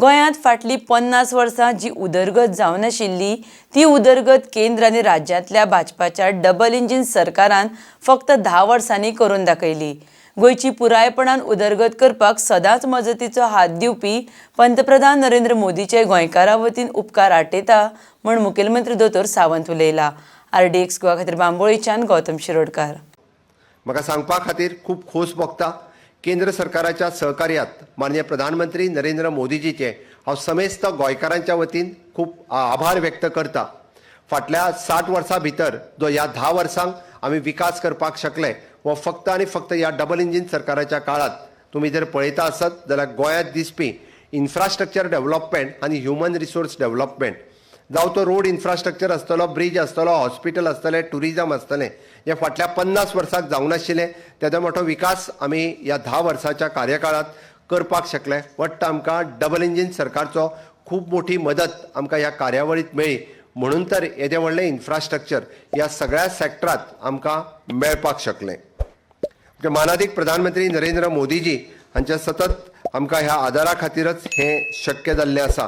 गोंयांत फाटली 50 वर्सां जी उदरगत जावन आशिल्ली ती उदरगत केंद्र आनी राज्यांतल्या भाजपाच्या डबल इंजिन सरकारान फक्त 10 वर्सांनी करून दाखयली। गोंयची पुरायपणान उदरगत करपाक सदांच मजतीचो हात दिवपी पंतप्रधान नरेंद्र मोदीचे गोंयकारां वतीन उपकार आटयता म्हण मुखेलमंत्री दोतोर सावंत उलयला। RDX गोवा खातीर बांबोळेच्यान गौतम शिरोडकार। म्हाका सांगपा खातीर खूब खोस भोगता। केंद्र सरकाराच्या सहकार्यात माननीय प्रधानमंत्री नरेंद्र मोदीजीचे हांव समेस्त गोंयकारांच्या वतीन खूब आभार व्यक्त करता। फाटल्या 60 वर्सां भितर जो ह्या 10 वर्सांक आमी विकास करपाक शकले वो फक्त आनी फक्त ह्या डबल इंजिन सरकाराच्या काळात तुमी जर पळयता आसत जाल्यार गोंयांत दिसपी इन्फ्रास्ट्रक्चर डेव्हलपमेंट आनी ह्युमन रिसोर्स डेव्हलपमेंट जावं तो रोड इन्फ्रास्ट्रक्चर आसतलो, ब्रिज आसतलो, हॉस्पिटल आसतलें, टुरिजम आसतलें, हे फाटल्या 50 वर्सांक जावं नाशिल्लें तेजो मोठो विकास आमी ह्या 10 वर्साच्या कार्यकाळात करपाक शकले। वाटतं आमकां डबल इंजिन सरकारचो खूब मोठी मदत आमकां ह्या कार्यावळीत मेळ्ळी। म्हणून तर येदें व्हडलें इन्फ्रास्ट्रक्चर ह्या सगळ्या सॅक्टरांत आमकां मेळपाक शकलें। मानाधीक प्रधानमंत्री नरेंद्र मोदीजी हांचे सतत आमकां ह्या आदारा खातीरच हें शक्य जाल्लें आसा।